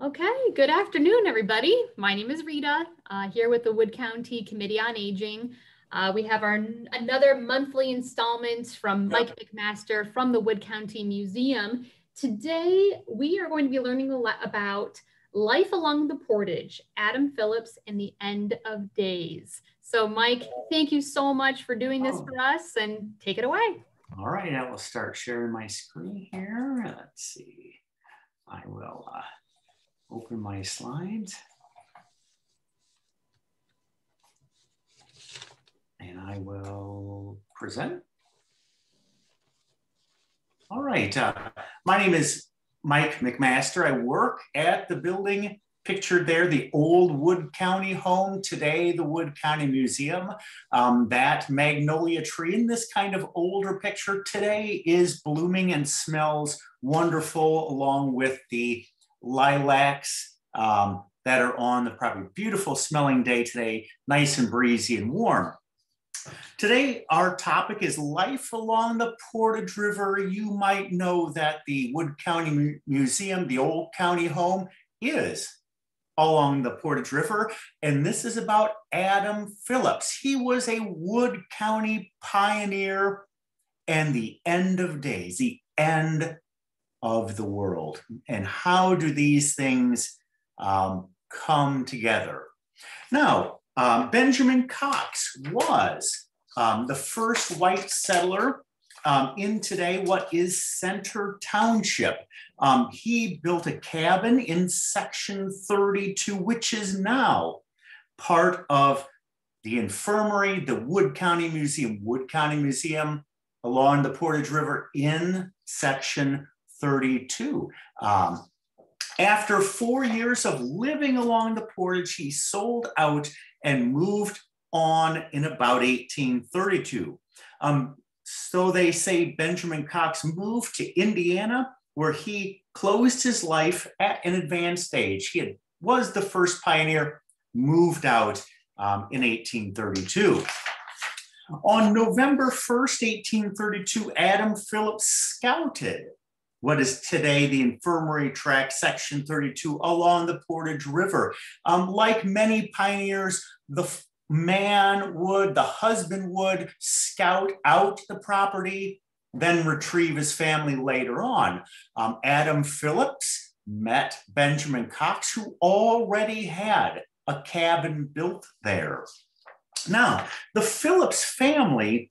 Okay, good afternoon, everybody. My name is Rita, here with the Wood County Committee on Aging. We have another monthly installment from Mike McMaster from the Wood County Museum. Today, we are going to be learning a lot about life along the Portage, Adam Phillips and the End of Days. So, Mike, thank you so much for doing this for us, and take it away. All right, I will start sharing my screen here. Let's see. I will open my slides. And I will present. All right, my name is Mike McMaster. I work at the building pictured there, the old Wood County home, today the Wood County Museum. That magnolia tree in this kind of older picture today is blooming and smells wonderful, along with the lilacs that are on the property. Beautiful smelling day today, nice and breezy and warm. Today, our topic is life along the Portage River. You might know that the Wood County Museum, the old county home, is along the Portage River. And this is about Adam Phillips. He was a Wood County pioneer and the end of days, the end of the world. And how do these things come together? Now, Benjamin Cox was the first white settler in today what is Center Township. He built a cabin in section 32, which is now part of the infirmary, the Wood County Museum along the Portage River in section 32. After 4 years of living along the Portage, he sold out and moved on in about 1832. So they say Benjamin Cox moved to Indiana, where he closed his life at an advanced age. He was the first pioneer, moved out in 1832. On November 1st, 1832, Adam Phillips scouted what is today the infirmary tract, section 32, along the Portage River. Like many pioneers, the husband would scout out the property, then retrieve his family later on. Adam Phillips met Benjamin Cox, who already had a cabin built there. Now, the Phillips family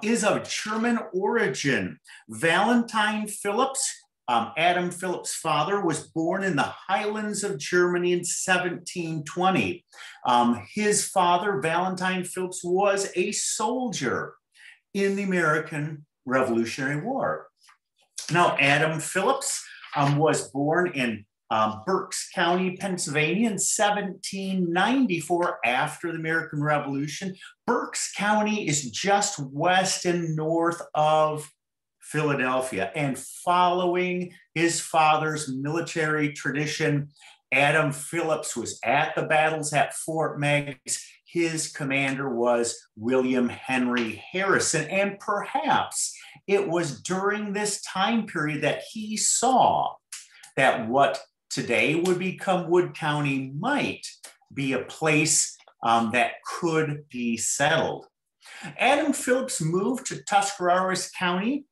is of German origin. Valentine Phillips, Adam Phillips' father, was born in the Highlands of Germany in 1720. His father, Valentine Phillips, was a soldier in the American Revolutionary War. Now, Adam Phillips was born in Berks County, Pennsylvania in 1794 after the American Revolution. Berks County is just west and north of Philadelphia. And following his father's military tradition, Adam Phillips was at the battles at Fort Meigs. His commander was William Henry Harrison. And perhaps it was during this time period that he saw that what today would become Wood County might be a place that could be settled. Adam Phillips moved to Tuscarawas County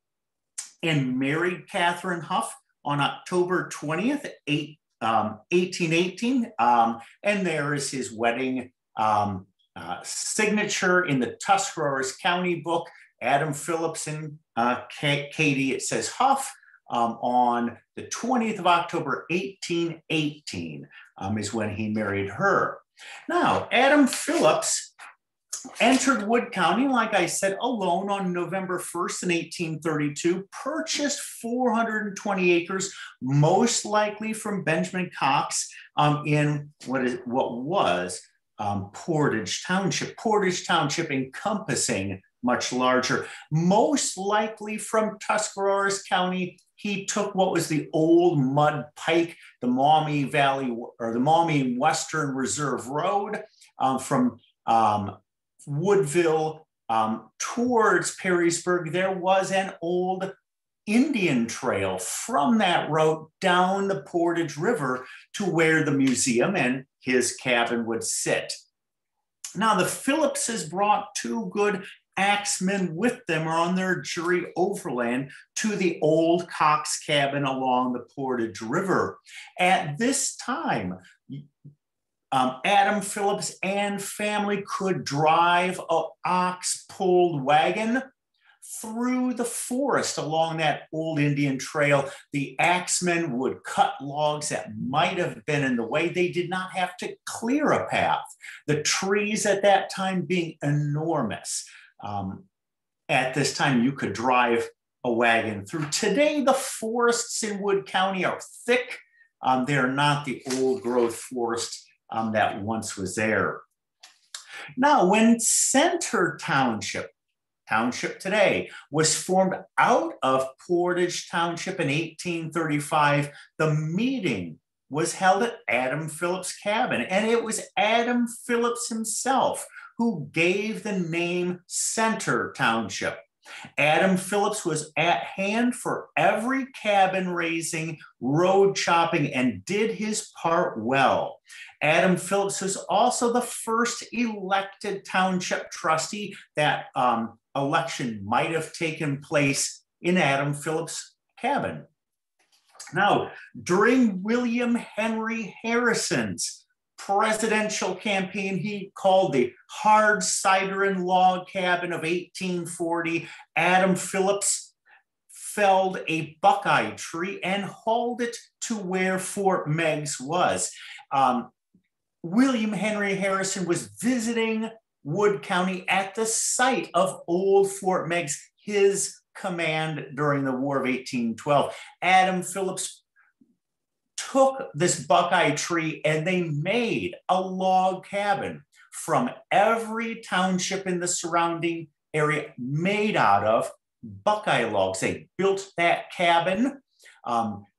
and married Catherine Huff on October 20th, 1818. And there is his wedding signature in the Tuscarawas County book. Adam Phillips and Katie, it says Huff. On the 20th of October, 1818 is when he married her. Now, Adam Phillips entered Wood County, like I said, alone on November 1st in 1832, purchased 420 acres, most likely from Benjamin Cox in what was Portage Township. Portage Township encompassing much larger, most likely from Tuscarawas County. He took what was the old mud pike, the Maumee Valley or the Maumee Western Reserve Road from Woodville towards Perrysburg. There was an old Indian trail from that route down the Portage River to where the museum and his cabin would sit. Now, the Phillipses brought two good axemen with them on their journey overland to the old Cox cabin along the Portage River. At this time, Adam Phillips and family could drive an ox-pulled wagon through the forest along that old Indian trail. The axemen would cut logs that might have been in the way. They did not have to clear a path. The trees at that time being enormous. At this time, you could drive a wagon through. Today, the forests in Wood County are thick. They are not the old growth forest that once was there. Now, when Center Township today, was formed out of Portage Township in 1835, the meeting was held at Adam Phillips' cabin, and it was Adam Phillips himself who gave the name Center Township. Adam Phillips was at hand for every cabin raising, road chopping, and did his part well. Adam Phillips was also the first elected township trustee. That election might have taken place in Adam Phillips' cabin. Now, during William Henry Harrison's presidential campaign, he called the Hard Cider and Log Cabin of 1840, Adam Phillips felled a buckeye tree and hauled it to where Fort Meigs was. William Henry Harrison was visiting Wood County at the site of old Fort Meigs, his command during the War of 1812. Adam Phillips took this buckeye tree and they made a log cabin from every township in the surrounding area made out of buckeye logs. They built that cabin.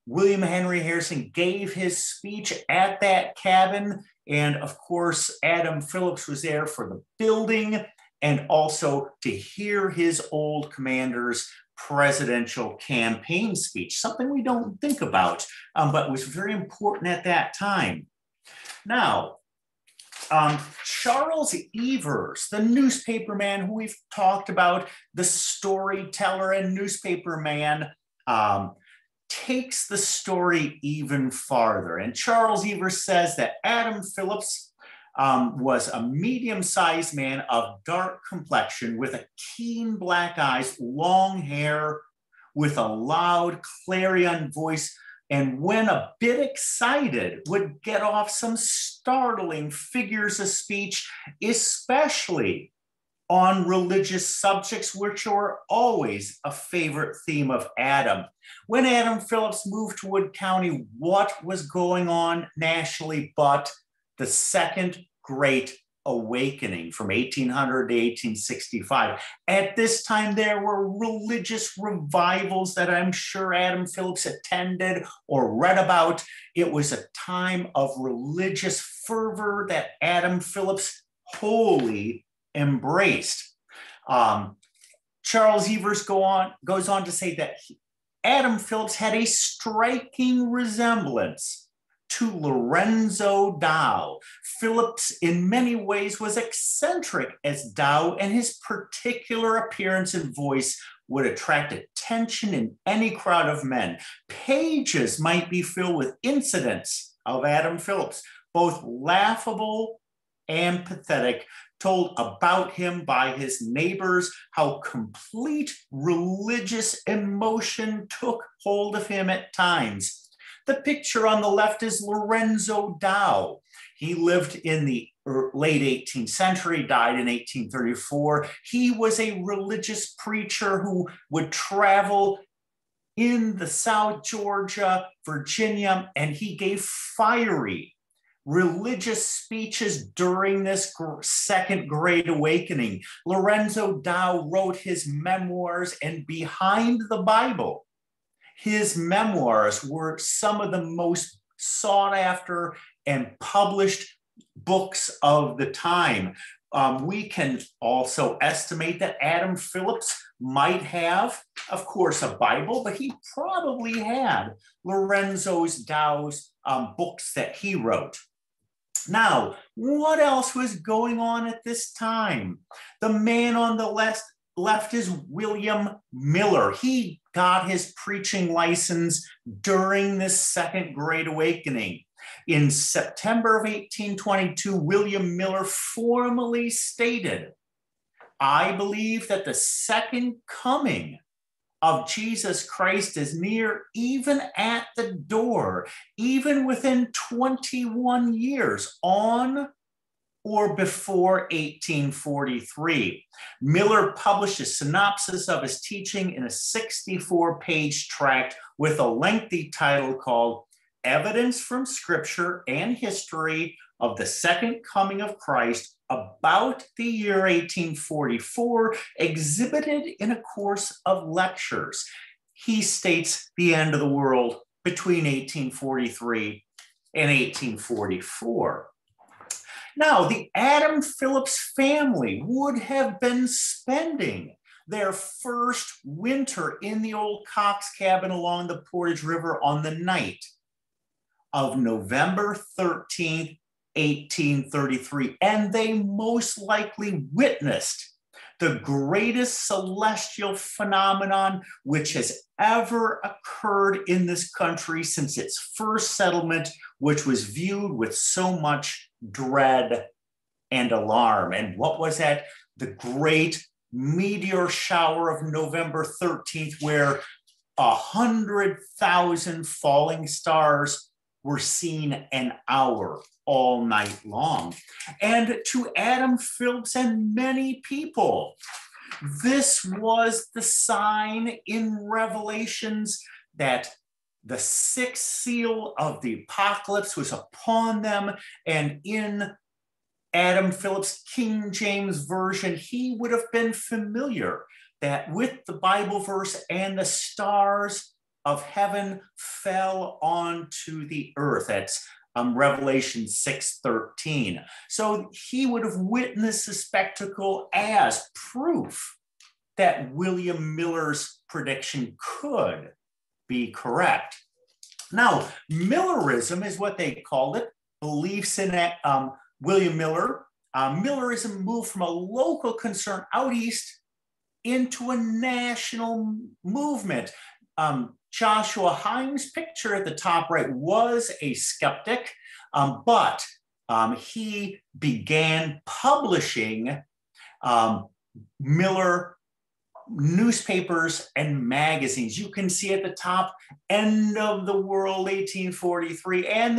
William Henry Harrison gave his speech at that cabin. And of course, Adam Phillips was there for the building and also to hear his old commander's presidential campaign speech, something we don't think about, but was very important at that time. Now, Charles Evers, the newspaper man who we've talked about, the storyteller and newspaper man, takes the story even farther. And Charles Evers says that Adam Phillips was a medium-sized man of dark complexion with a keen black eyes, long hair, with a loud clarion voice, and when a bit excited would get off some startling figures of speech, especially on religious subjects, which were always a favorite theme of Adam. When Adam Phillips moved to Wood County, what was going on nationally but the Second Great Awakening from 1800 to 1865. At this time, there were religious revivals that I'm sure Adam Phillips attended or read about. It was a time of religious fervor that Adam Phillips wholly embraced. Charles Evers goes on to say that Adam Phillips had a striking resemblance to Lorenzo Dow. Phillips in many ways was eccentric as Dow, and his particular appearance and voice would attract attention in any crowd of men. Pages might be filled with incidents of Adam Phillips, both laughable and pathetic, told about him by his neighbors, how complete religious emotion took hold of him at times. The picture on the left is Lorenzo Dow. He lived in the late 18th century, died in 1834. He was a religious preacher who would travel in the South, Georgia, Virginia, and he gave fiery religious speeches during this Second Great Awakening. Lorenzo Dow wrote his memoirs, and behind the Bible, his memoirs were some of the most sought after and published books of the time. We can also estimate that Adam Phillips might have, of course, a Bible, but he probably had Lorenzo Dow's books that he wrote. Now, what else was going on at this time? The man on the left is William Miller. He got his preaching license during the Second Great Awakening. In September of 1822, William Miller formally stated, "I believe that the second coming of Jesus Christ is near, even at the door, even within 21 years, on or before 1843. Miller published a synopsis of his teaching in a 64-page tract with a lengthy title called Evidence from Scripture and History of the Second Coming of Christ about the year 1844, exhibited in a course of lectures. He states the end of the world between 1843 and 1844. Now, the Adam Phillips family would have been spending their first winter in the old Cox cabin along the Portage River on the night of November 13th, 1833, and they most likely witnessed the greatest celestial phenomenon which has ever occurred in this country since its first settlement, which was viewed with so much dread and alarm. And what was that? The great meteor shower of November 13th, where 100,000 falling stars were seen an hour all night long. And to Adam Phillips and many people, this was the sign in Revelations that the sixth seal of the apocalypse was upon them. And in Adam Phillips' King James Version, he would have been familiar that with the Bible verse, and the stars of heaven fell onto the earth. That's Revelation 6:13. So he would have witnessed the spectacle as proof that William Miller's prediction could be correct. Now, Millerism is what they called it, beliefs in William Miller. Millerism moved from a local concern out east into a national movement. Joshua Himes' picture at the top right was a skeptic, but he began publishing Miller newspapers and magazines. You can see at the top, End of the World, 1843, and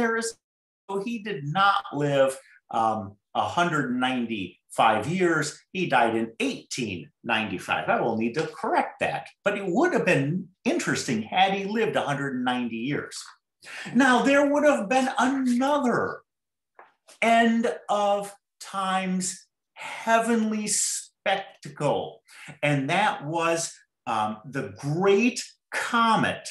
he did not live 195 years. He died in 1895. I will need to correct that, but it would have been interesting had he lived 190 years. Now, there would have been another end of times heavenly spectacle, and that was the Great Comet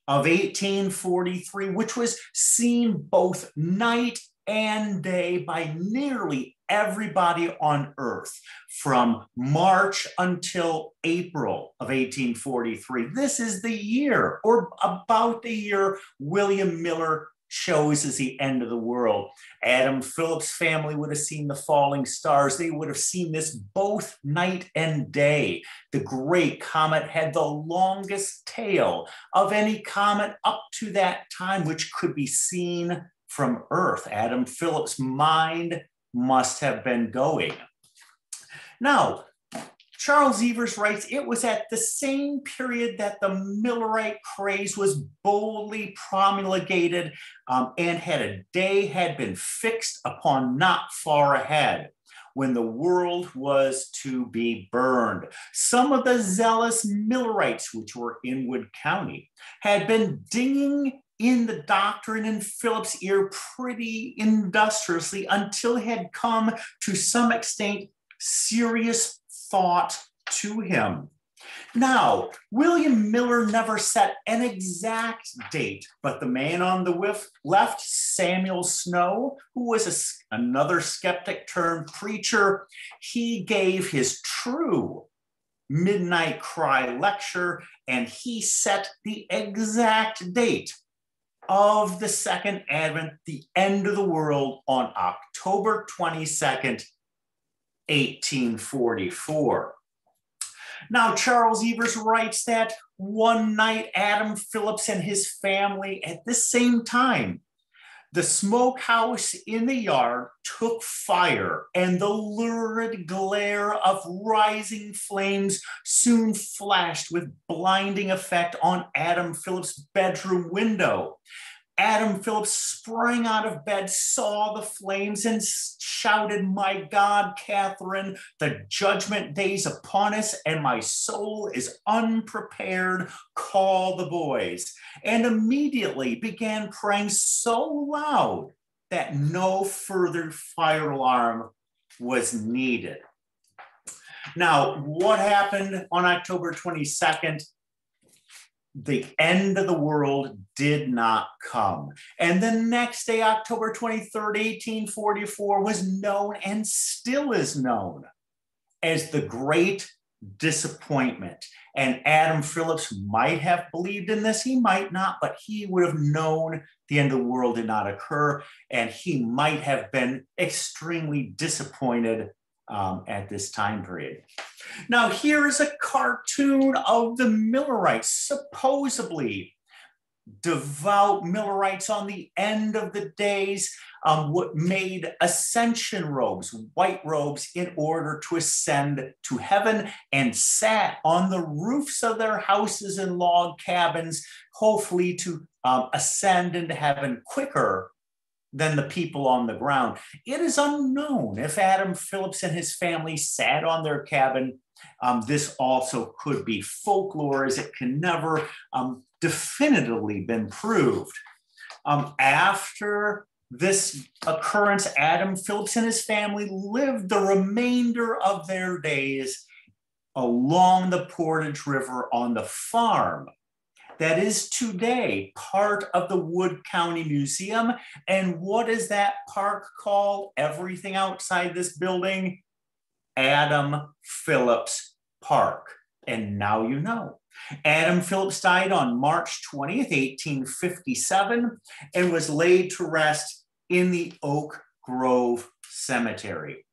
of 1843, which was seen both night and day by nearly everybody on Earth from March until April of 1843. This is the year, or about the year, William Miller chose as the end of the world. Adam Phillips' family would have seen the falling stars. They would have seen this both night and day. The Great Comet had the longest tail of any comet up to that time, which could be seen from Earth. Adam Phillips' mind must have been going. Now, Charles Evers writes, it was at the same period that the Millerite craze was boldly promulgated, and a day had been fixed upon not far ahead when the world was to be burned. Some of the zealous Millerites, which were in Wood County, had been dinging in the doctrine in Phillips' ear pretty industriously until it had come to some extent serious thought to him. Now, William Miller never set an exact date, but the man on the left, Samuel Snow, who was another skeptic turned preacher, he gave his true midnight cry lecture, and he set the exact date of the second advent, the end of the world, on October 22nd, 1844. Now, Charles Evers writes that one night, Adam Phillips and his family, at the same time, the smokehouse in the yard took fire, and the lurid glare of rising flames soon flashed with blinding effect on Adam Phillips' bedroom window. Adam Phillips sprang out of bed, saw the flames, and shouted, "My God, Catherine, the judgment day's upon us, and my soul is unprepared. Call the boys." And immediately began praying so loud that no further fire alarm was needed. Now, what happened on October 22nd? The end of the world did not come. And the next day, October 23rd, 1844, was known and still is known as the Great Disappointment. And Adam Phillips might have believed in this, he might not, but he would have known the end of the world did not occur, and he might have been extremely disappointed at this time period. Now, here is a cartoon of the Millerites, supposedly devout Millerites on the end of the days, what made ascension robes, white robes, in order to ascend to heaven, and sat on the roofs of their houses and log cabins, hopefully to ascend into heaven quicker than the people on the ground. It is unknown if Adam Phillips and his family sat on their cabin. This also could be folklore, as it can never definitively been proved. After this occurrence, Adam Phillips and his family lived the remainder of their days along the Portage River on the farm that is today part of the Wood County Museum. And what is that park called? Everything outside this building? Adam Phillips Park. And now you know. Adam Phillips died on March 20th, 1857, and was laid to rest in the Oak Grove Cemetery.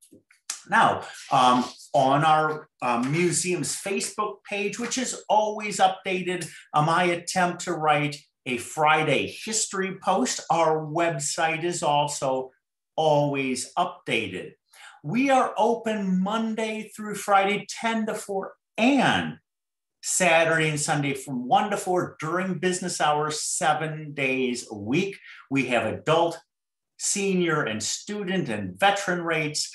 Now, on our museum's Facebook page, which is always updated, I attempt to write a Friday history post. Our website is also always updated. We are open Monday through Friday, 10 to 4, and Saturday and Sunday from 1 to 4 during business hours, 7 days a week. We have adult, senior, and student and veteran rates.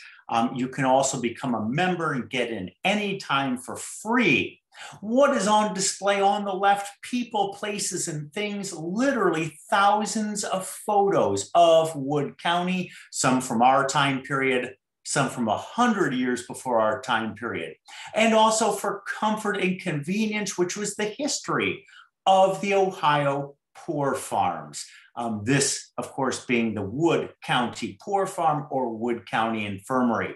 You can also become a member and get in anytime for free. What is on display on the left? People, places, and things. Literally thousands of photos of Wood County, some from our time period, some from 100 years before our time period. And also for comfort and convenience, which was the history of the Ohio poor farms. This, of course, being the Wood County Poor Farm or Wood County Infirmary.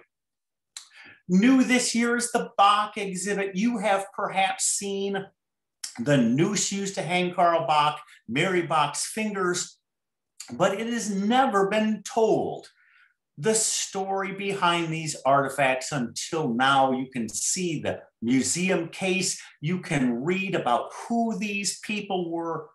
New this year is the Bach exhibit. You have perhaps seen the noose used to hang Carl Bach, Mary Bach's fingers, but it has never been told the story behind these artifacts until now. You can see the museum case. You can read about who these people were,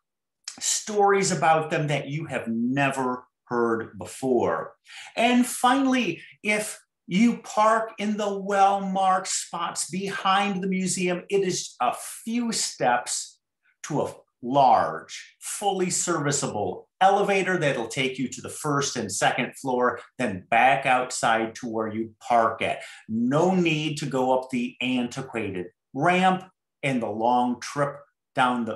stories about them that you have never heard before. And finally, if you park in the well-marked spots behind the museum, it is a few steps to a large, fully serviceable elevator that'll take you to the first and second floor, then back outside to where you park at. No need to go up the antiquated ramp and the long trip down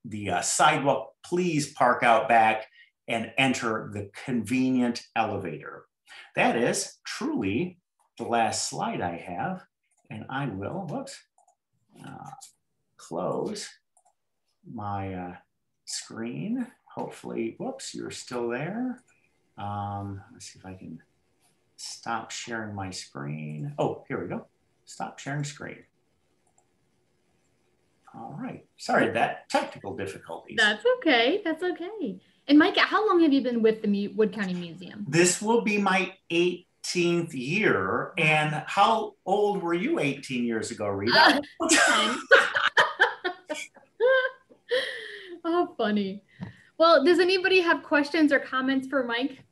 the sidewalk. Please park out back and enter the convenient elevator. That is truly the last slide I have, and I will, close my screen. Hopefully, whoops, you're still there. Let's see if I can stop sharing my screen. Oh, here we go. Stop sharing screen. All right. Sorry, that technical difficulties. That's okay. That's okay. And Mike, how long have you been with the Wood County Museum? This will be my 18th year. And how old were you 18 years ago, Rita? 10. Oh, funny. Well, does anybody have questions or comments for Mike?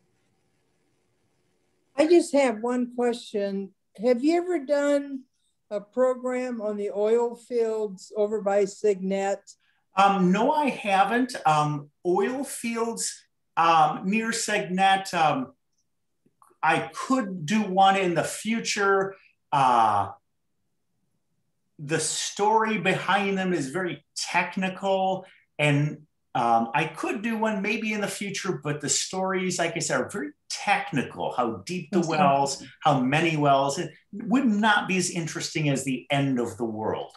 I just have one question. Have you ever done a program on the oil fields over by Signet? No, I haven't. Oil fields near Signet, I could do one in the future. The story behind them is very technical, and I could do one maybe in the future, but the stories, like I said, are very technical. How deep the wells, how many wells, it would not be as interesting as the end of the world.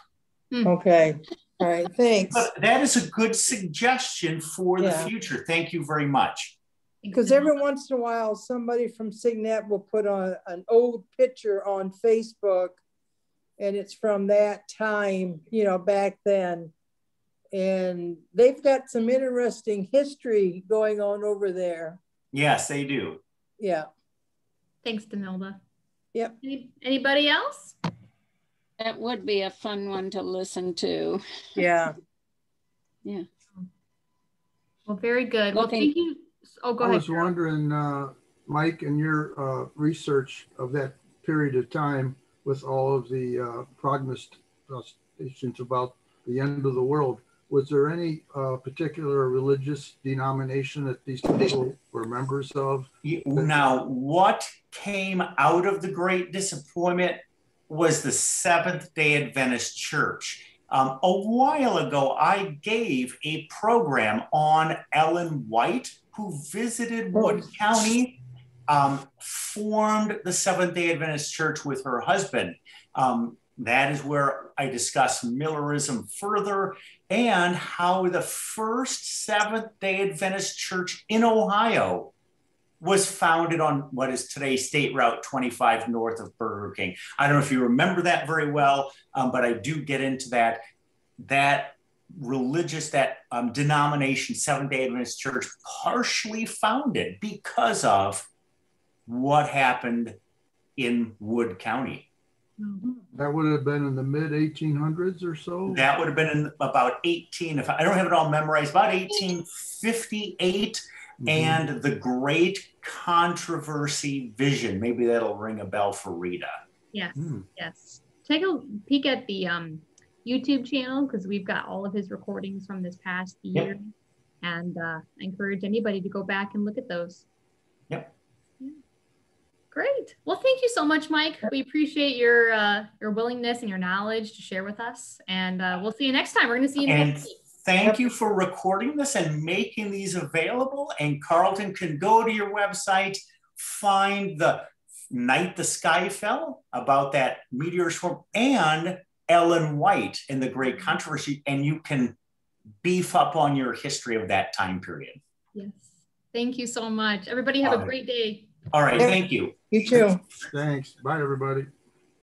Okay. All right. Thanks. But that is a good suggestion for the future. Thank you very much. Because every once in a while, somebody from Signet will put on an old picture on Facebook, and it's from that time, you know, back then. And they've got some interesting history going on over there. Yes, they do. Yeah. Thanks, Demilda. Yep. Anybody else? That would be a fun one to listen to. Yeah. Yeah. Well, very good. Well, thank you. Oh, go ahead. I was wondering, Mike, in your research of that period of time with all of the prognostications about the end of the world, was there any particular religious denomination that these people were members of? Now, what came out of the Great Disappointment was the Seventh-day Adventist Church. A while ago, I gave a program on Ellen White, who visited Wood County, formed the Seventh-day Adventist Church with her husband. That is where I discuss Millerism further and how the first Seventh-day Adventist church in Ohio was founded on what is today State Route 25 north of Burger King. I don't know if you remember that very well, but I do get into that. That religious, denomination, Seventh-day Adventist Church, partially founded because of what happened in Wood County. That would have been in the mid 1800s or so? That would have been in about I don't have it all memorized, about 1858. And the Great Controversy Vision. Maybe that'll ring a bell for Rita. Yes, yes. Take a peek at the YouTube channel, because we've got all of his recordings from this past year. Yep. And I encourage anybody to go back and look at those. Yep. Yeah. Great. Well, thank you so much, Mike. We appreciate your willingness and your knowledge to share with us. And we'll see you next time. We're going to see you next week. Thank you for recording this and making these available. And Carlton can go to your website, find the Night the Sky Fell, about that meteor swarm, and Ellen White and the Great Controversy, and you can beef up on your history of that time period. Yes. Thank you so much. Everybody have a great day. All right. Thank you. You too. Thanks. Bye, everybody.